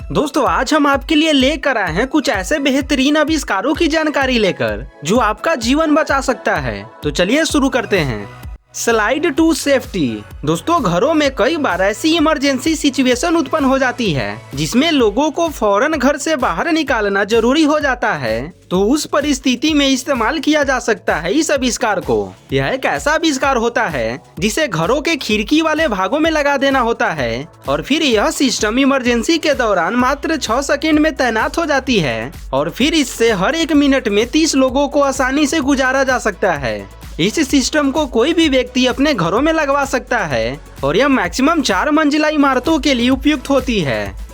दोस्तों आज हम आपके लिए लेकर आए हैं कुछ ऐसे बेहतरीन आविष्कारों की जानकारी लेकर जो आपका जीवन बचा सकता है। तो चलिए शुरू करते हैं। Slide to safety. दोस्तों घरों में कई बार ऐसी इमरजेंसी सिचुएशन उत्पन्न हो जाती है जिसमें लोगों को फौरन घर से बाहर निकालना जरूरी हो जाता है, तो उस परिस्थिति में इस्तेमाल किया जा सकता है इस आविष्कार को। यह एक ऐसा आविष्कार होता है जिसे घरों के खिड़की वाले भागों में लगा देना होता है और फिर यह सिस्टम इमरजेंसी के दौरान मात्र 6 सेकंड में तैनात हो जाती है और फिर इससे हर 1 मिनट में 30 लोगों को आसानी से गुजारा जा सकता है। इस सिस्टम को कोई भी व्यक्ति अपने घरों में लगवा सकता है और यह मैक्सिमम 4 मंजिला इमारतों के लिए उपयुक्त होती है।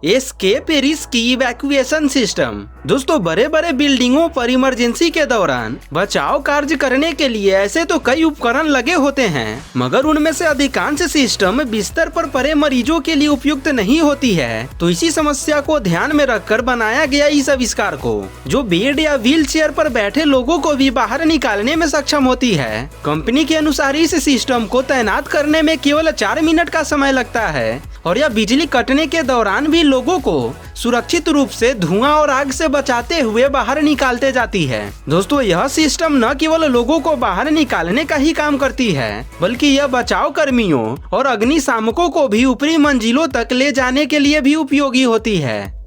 Escape risk evacuation system. दोस्तों बड़े बड़े बिल्डिंगों पर इमरजेंसी के दौरान बचाव कार्य करने के लिए ऐसे तो कई उपकरण लगे होते हैं, मगर उनमें से अधिकांश सिस्टम बिस्तर पर पड़े मरीजों के लिए उपयुक्त नहीं होती है। तो इसी समस्या को ध्यान में रखकर बनाया गया इस आविष्कार को, जो बेड या व्हील चेयर पर बैठे लोगों को भी बाहर निकालने में सक्षम होती है। कंपनी के अनुसार इस सिस्टम को तैनात करने में केवल 4 मिनट का समय लगता है और यह बिजली कटने के दौरान भी लोगों को सुरक्षित रूप से धुआं और आग से बचाते हुए बाहर निकालते जाती है। दोस्तों यह सिस्टम न केवल लोगों को बाहर निकालने का ही काम करती है, बल्कि यह बचाव कर्मियों और अग्निशामकों को भी ऊपरी मंजिलों तक ले जाने के लिए भी उपयोगी होती है।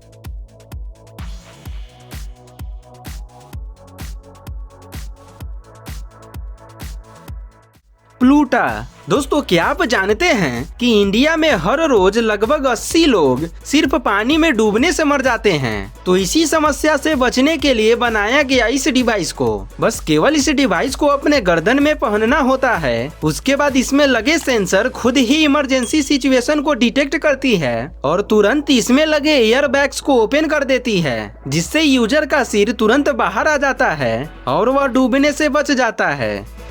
प्लूटा। दोस्तों क्या आप जानते हैं कि इंडिया में हर रोज लगभग 80 लोग सिर्फ पानी में डूबने से मर जाते हैं। तो इसी समस्या से बचने के लिए बनाया गया इस डिवाइस को। बस केवल इस डिवाइस को अपने गर्दन में पहनना होता है। उसके बाद इसमें लगे सेंसर खुद ही इमरजेंसी सिचुएशन को डिटेक्ट करती है और तुरंत इसमें लगे एयर बैग्स को ओपन कर देती है, जिससे यूजर का सिर तुरंत बाहर आ जाता है और वह डूबने से बच जाता है।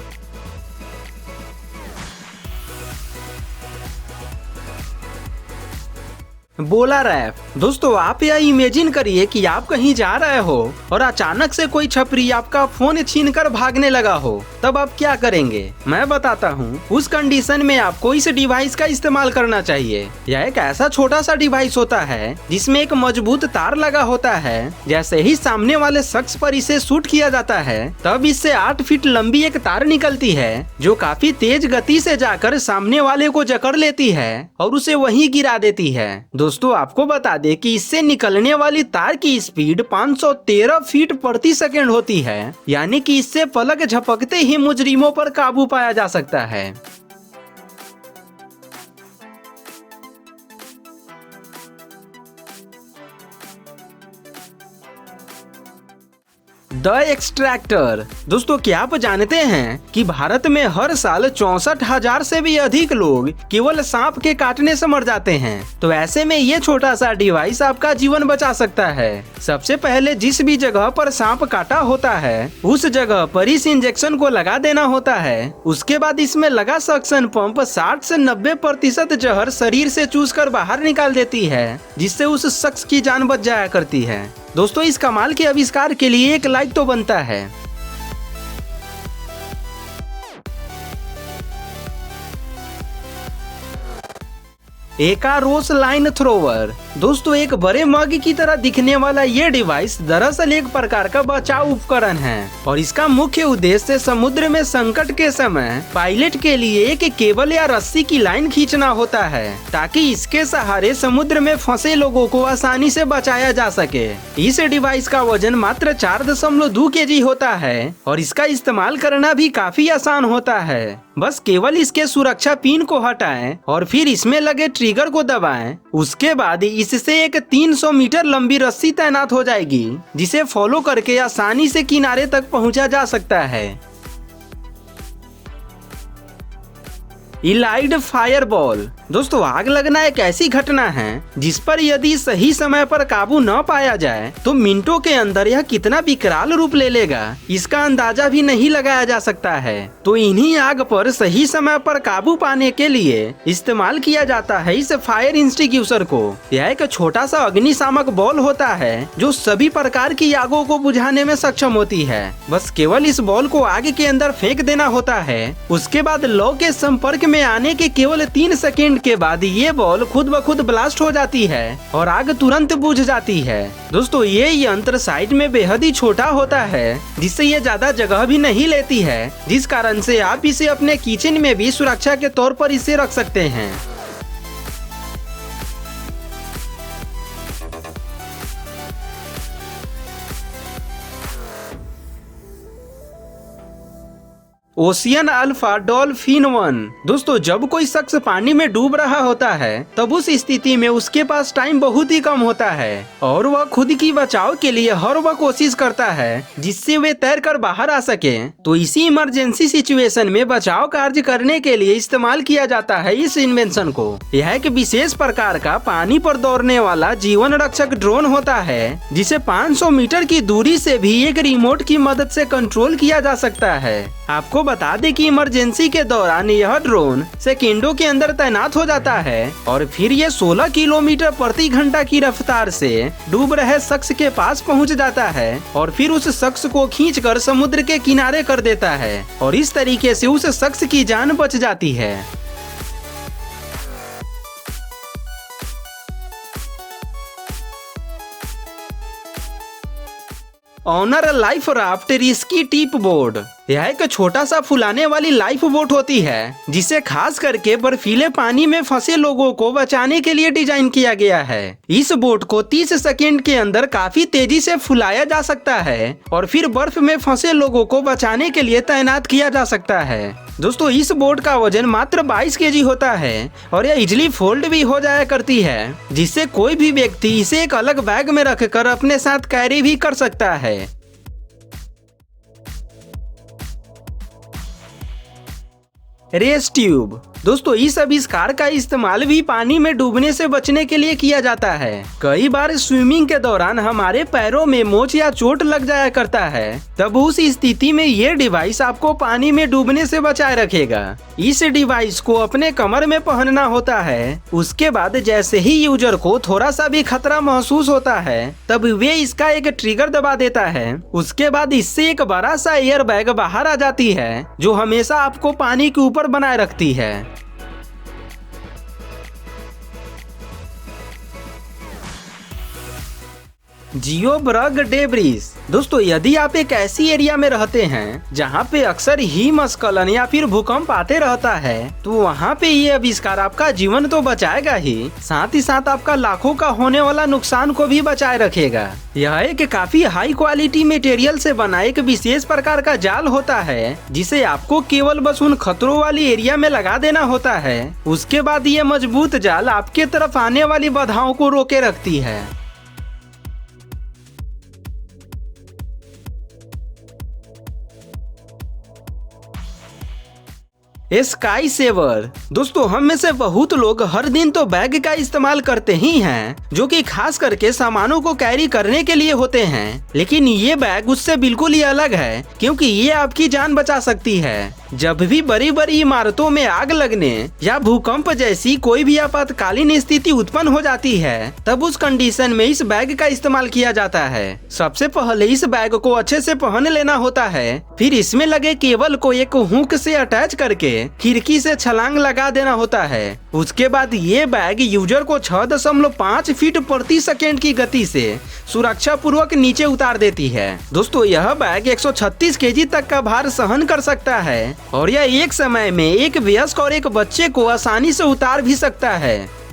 बोला रैप। दोस्तों आप यह इमेजिन करिए कि आप कहीं जा रहे हो और अचानक से कोई छपरी आपका फोन छीनकर भागने लगा हो, तब आप क्या करेंगे? मैं बताता हूँ। उस कंडीशन में आपको इस डिवाइस का इस्तेमाल करना चाहिए। यह एक ऐसा छोटा सा डिवाइस होता है जिसमें एक मजबूत तार लगा होता है। जैसे ही सामने वाले शख्स पर इसे शूट किया जाता है, तब इससे 8 फीट लंबी एक तार निकलती है जो काफी तेज गति से जाकर सामने वाले को जकड़ लेती है और उसे वहीं गिरा देती है। दोस्तों आपको बता दें कि इससे निकलने वाली तार की स्पीड 513 फीट प्रति सेकंड होती है, यानी कि इससे पलक झपकते ही मुजरिमों पर काबू पाया जा सकता है। The extractor. दोस्तों क्या आप जानते हैं कि भारत में हर साल 64,000 से भी अधिक लोग केवल सांप के काटने से मर जाते हैं। तो ऐसे में ये छोटा सा डिवाइस आपका जीवन बचा सकता है। सबसे पहले जिस भी जगह पर सांप काटा होता है उस जगह पर इस इंजेक्शन को लगा देना होता है। उसके बाद इसमें लगा सक्शन पंप 60 से 90% जहर शरीर से चूसकर बाहर निकाल देती है, जिससे उस शख्स की जान बच जाया करती है। दोस्तों इस कमाल के आविष्कार के लिए एक लाइक तो बनता है। एकारोस लाइन थ्रोवर। दोस्तों एक बड़े मग की तरह दिखने वाला ये डिवाइस दरअसल एक प्रकार का बचाव उपकरण है और इसका मुख्य उद्देश्य समुद्र में संकट के समय पायलट के लिए एक केबल या रस्सी की लाइन खींचना होता है, ताकि इसके सहारे समुद्र में फंसे लोगों को आसानी से बचाया जा सके। इस डिवाइस का वजन मात्र 4.2 kg होता है और इसका इस्तेमाल करना भी काफी आसान होता है। बस केवल इसके सुरक्षा पिन को हटाएं और फिर इसमें लगे ट्रिगर को दबाएं। उसके बाद इससे एक 300 मीटर लंबी रस्सी तैनात हो जाएगी, जिसे फॉलो करके आसानी से किनारे तक पहुंचा जा सकता है। Allied fireball. दोस्तों आग लगना एक ऐसी घटना है जिस पर यदि सही समय पर काबू न पाया जाए तो मिनटों के अंदर यह कितना विकराल रूप ले लेगा इसका अंदाजा भी नहीं लगाया जा सकता है। तो इन्हीं आग पर सही समय पर काबू पाने के लिए इस्तेमाल किया जाता है इस फायर एक्सटिंग्विशर को। यह एक छोटा सा अग्निशामक बॉल होता है जो सभी प्रकार की आगों को बुझाने में सक्षम होती है। बस केवल इस बॉल को आग के अंदर फेंक देना होता है। उसके बाद लौ के संपर्क में आने के केवल 3 सेकेंड के बाद ये बॉल खुद ब खुद ब्लास्ट हो जाती है और आग तुरंत बुझ जाती है। दोस्तों ये यंत्र साइज में बेहद ही छोटा होता है जिससे ये ज्यादा जगह भी नहीं लेती है, जिस कारण से आप इसे अपने किचन में भी सुरक्षा के तौर पर इसे रख सकते हैं। Ocean alpha dolphin 1। दोस्तों जब कोई शख्स पानी में डूब रहा होता है तब उस स्थिति में उसके पास टाइम बहुत ही कम होता है और वह खुद की बचाव के लिए हर वह कोशिश करता है जिससे वे तैर कर बाहर आ सके। तो इसी इमरजेंसी सिचुएशन में बचाव कार्य करने के लिए इस्तेमाल किया जाता है इस इन्वेंशन को। यह एक विशेष प्रकार का पानी पर दौड़ने वाला जीवन रक्षक ड्रोन होता है जिसे 500 मीटर की दूरी से भी एक रिमोट की मदद से कंट्रोल किया जा सकता है। आपको बता दें कि इमरजेंसी के दौरान यह ड्रोन सेकंडों के अंदर तैनात हो जाता है और फिर ये 16 किलोमीटर प्रति घंटा की रफ्तार से डूब रहे शख्स के पास पहुंच जाता है और फिर उस शख्स को खींचकर समुद्र के किनारे कर देता है और इस तरीके से उस शख्स की जान बच जाती है। Honour life raft risky tip board. यह एक छोटा सा फुलाने वाली लाइफ बोट होती है जिसे खास करके बर्फीले पानी में फंसे लोगों को बचाने के लिए डिजाइन किया गया है। इस बोट को 30 सेकंड के अंदर काफी तेजी से फुलाया जा सकता है और फिर बर्फ में फंसे लोगों को बचाने के लिए तैनात किया जा सकता है। दोस्तों इस बोट का वजन मात्र 22 केजी होता है और यह इजिली फोल्ड भी हो जाया करती है, जिससे कोई भी व्यक्ति इसे एक अलग बैग में रखकर अपने साथ कैरी भी कर सकता है। Race tube. दोस्तों इस आविष्कार का इस्तेमाल भी पानी में डूबने से बचने के लिए किया जाता है। कई बार स्विमिंग के दौरान हमारे पैरों में मोच या चोट लग जाया करता है, तब उस स्थिति में ये डिवाइस आपको पानी में डूबने से बचाए रखेगा। इस डिवाइस को अपने कमर में पहनना होता है। उसके बाद जैसे ही यूजर को थोड़ा सा भी खतरा महसूस होता है तब वे इसका एक ट्रिगर दबा देता है। उसके बाद इससे एक बड़ा सा एयर बैग बाहर आ जाती है जो हमेशा आपको पानी के ऊपर बनाए रखती है। जियोबर्ग डेब्रिस। दोस्तों यदि आप एक ऐसी एरिया में रहते हैं जहां पे अक्सर हिमस्खलन या फिर भूकंप आते रहता है तो वहां पे ये आविष्कार आपका जीवन तो बचाएगा ही साथ आपका लाखों का होने वाला नुकसान को भी बचाए रखेगा। यह एक काफी हाई क्वालिटी मटेरियल से बना एक विशेष प्रकार का जाल होता है जिसे आपको केवल बस उन खतरों वाली एरिया में लगा देना होता है। उसके बाद ये मजबूत जाल आपके तरफ आने वाली बाधाओं को रोके रखती है। Sky saver. दोस्तों हम में से बहुत लोग हर दिन तो बैग का इस्तेमाल करते ही हैं जो कि खास करके सामानों को कैरी करने के लिए होते हैं, लेकिन ये बैग उससे बिल्कुल ही अलग है क्योंकि ये आपकी जान बचा सकती है। जब भी बड़ी बड़ी इमारतों में आग लगने या भूकंप जैसी कोई भी आपातकालीन स्थिति उत्पन्न हो जाती है तब उस कंडीशन में इस बैग का इस्तेमाल किया जाता है। सबसे पहले इस बैग को अच्छे से पहन लेना होता है, फिर इसमें लगे केबल को एक हुक से अटैच करके खिड़की से छलांग लगा देना होता है। उसके बाद ये बैग यूजर को 6.5 फीट प्रति सेकेंड की गति से सुरक्षा पूर्वक नीचे उतार देती है। दोस्तों यह बैग 136 केजी तक का भार सहन कर सकता है और यह एक समय में एक वयस्क और एक बच्चे को आसानी से उतार भी सकता है।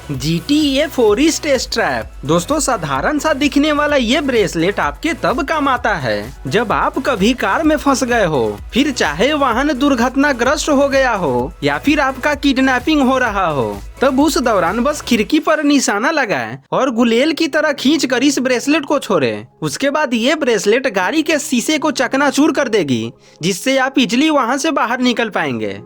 GTA forest strap. दोस्तों साधारण सा दिखने वाला ये ब्रेसलेट आपके तब काम आता है जब आप कभी कार में फंस गए हो, फिर चाहे वाहन दुर्घटनाग्रस्त हो गया हो या फिर आपका किडनैपिंग हो रहा हो, तब उस दौरान बस खिड़की पर निशाना लगाएं और गुलेल की तरह खींचकर इस ब्रेसलेट को छोड़ें। उसके बाद ये ब्रेसलेट गाड़ी के शीशे को चकनाचूर कर देगी जिससे आप इजिली वहां से बाहर निकल पाएंगे।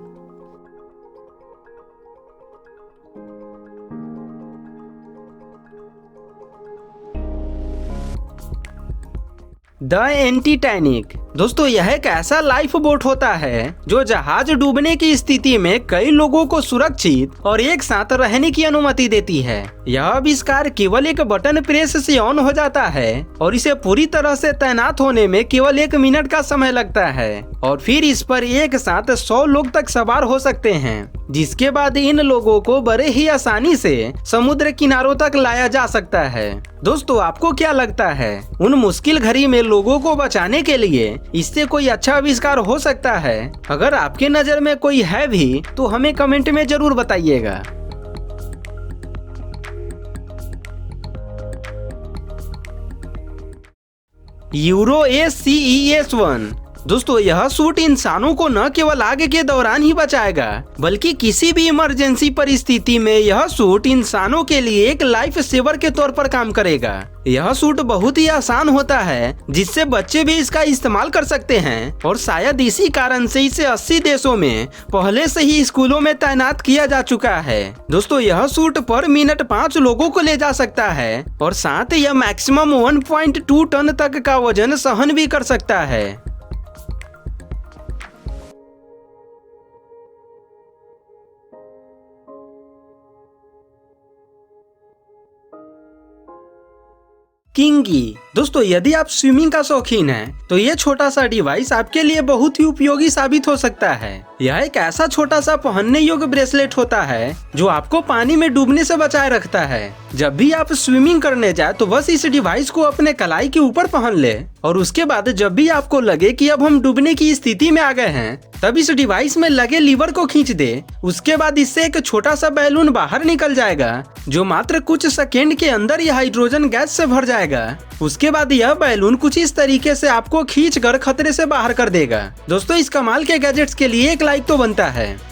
द एंटीटैनिक। दोस्तों यह एक ऐसा लाइफ बोट होता है जो जहाज डूबने की स्थिति में कई लोगों को सुरक्षित और एक साथ रहने की अनुमति देती है। यह आविष्कार केवल एक बटन प्रेस से ऑन हो जाता है और इसे पूरी तरह से तैनात होने में केवल 1 मिनट का समय लगता है और फिर इस पर एक साथ 100 लोग तक सवार हो सकते हैं, जिसके बाद इन लोगों को बड़े ही आसानी से समुद्र किनारों तक लाया जा सकता है। दोस्तों आपको क्या लगता है, उन मुश्किल घड़ी में लोगों को बचाने के लिए इससे कोई अच्छा आविष्कार हो सकता है? अगर आपके नजर में कोई है भी तो हमें कमेंट में जरूर बताइएगा। Euro ACES-1। दोस्तों यह सूट इंसानों को न केवल आग के दौरान ही बचाएगा बल्कि किसी भी इमरजेंसी परिस्थिति में यह सूट इंसानों के लिए एक लाइफ सेवर के तौर पर काम करेगा। यह सूट बहुत ही आसान होता है जिससे बच्चे भी इसका इस्तेमाल कर सकते हैं और शायद इसी कारण से इसे 80 देशों में पहले से ही स्कूलों में तैनात किया जा चुका है। दोस्तों यह सूट पर मिनट 5 लोगों को ले जा सकता है और साथ ही यह मैक्सिमम 1.2 टन तक का वजन सहन भी कर सकता है। किंगी। दोस्तों यदि आप स्विमिंग का शौकीन हैं तो ये छोटा सा डिवाइस आपके लिए बहुत ही उपयोगी साबित हो सकता है। यह एक ऐसा छोटा सा पहनने योग्य ब्रेसलेट होता है जो आपको पानी में डूबने से बचाए रखता है। जब भी आप स्विमिंग करने जाए तो बस इस डिवाइस को अपने कलाई के ऊपर पहन ले और उसके बाद जब भी आपको लगे कि अब हम डूबने की स्थिति में आ गए हैं तब इस डिवाइस में लगे लीवर को खींच दे। उसके बाद इससे एक छोटा सा बैलून बाहर निकल जाएगा जो मात्र कुछ सेकेंड के अंदर ही हाइड्रोजन गैस से भर जाएगा। उसके बाद यह बैलून कुछ इस तरीके से आपको खींचकर खतरे से बाहर कर देगा। दोस्तों इस कमाल के गैजेट्स के लिए एक लाइक तो बनता है।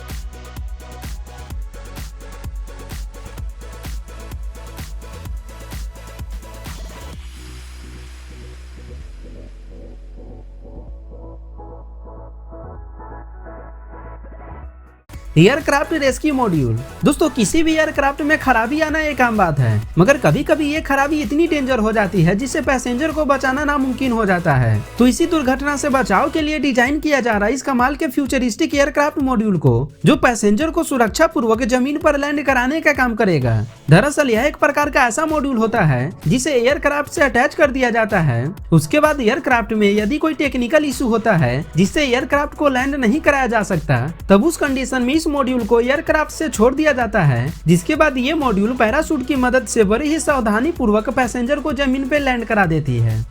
Aircraft rescue module. दोस्तों किसी भी एयरक्राफ्ट में खराबी आना एक आम बात है, मगर कभी कभी ये खराबी इतनी डेंजर हो जाती है जिससे पैसेंजर को बचाना नामुमकिन हो जाता है। तो इसी दुर्घटना से बचाव के लिए डिजाइन किया जा रहा है इस कमाल के फ्यूचरिस्टिक एयरक्राफ्ट मॉड्यूल को, जो पैसेंजर को सुरक्षा पूर्वक जमीन पर लैंड कराने का काम करेगा। दरअसल यह एक प्रकार का ऐसा मॉड्यूल होता है जिसे एयरक्राफ्ट से अटैच कर दिया जाता है। उसके बाद एयरक्राफ्ट में यदि कोई टेक्निकल इशू होता है जिससे एयरक्राफ्ट को लैंड नहीं कराया जा सकता, तब उस कंडीशन में इस मॉड्यूल को एयरक्राफ्ट से छोड़ दिया जाता है, जिसके बाद ये मॉड्यूल पैराशूट की मदद से बड़ी ही सावधानी पूर्वक पैसेंजर को जमीन पे लैंड करा देती है।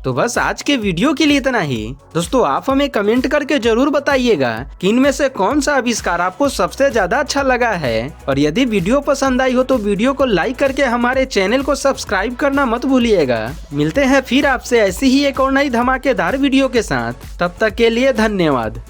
तो बस आज के वीडियो के लिए इतना ही। दोस्तों आप हमें कमेंट करके जरूर बताइएगा कि इनमें से कौन सा आविष्कार आपको सबसे ज्यादा अच्छा लगा है, और यदि वीडियो पसंद आई हो तो वीडियो को लाइक करके हमारे चैनल को सब्सक्राइब करना मत भूलिएगा। मिलते हैं फिर आपसे ऐसी ही एक और नई धमाकेदार वीडियो के साथ, तब तक के लिए धन्यवाद।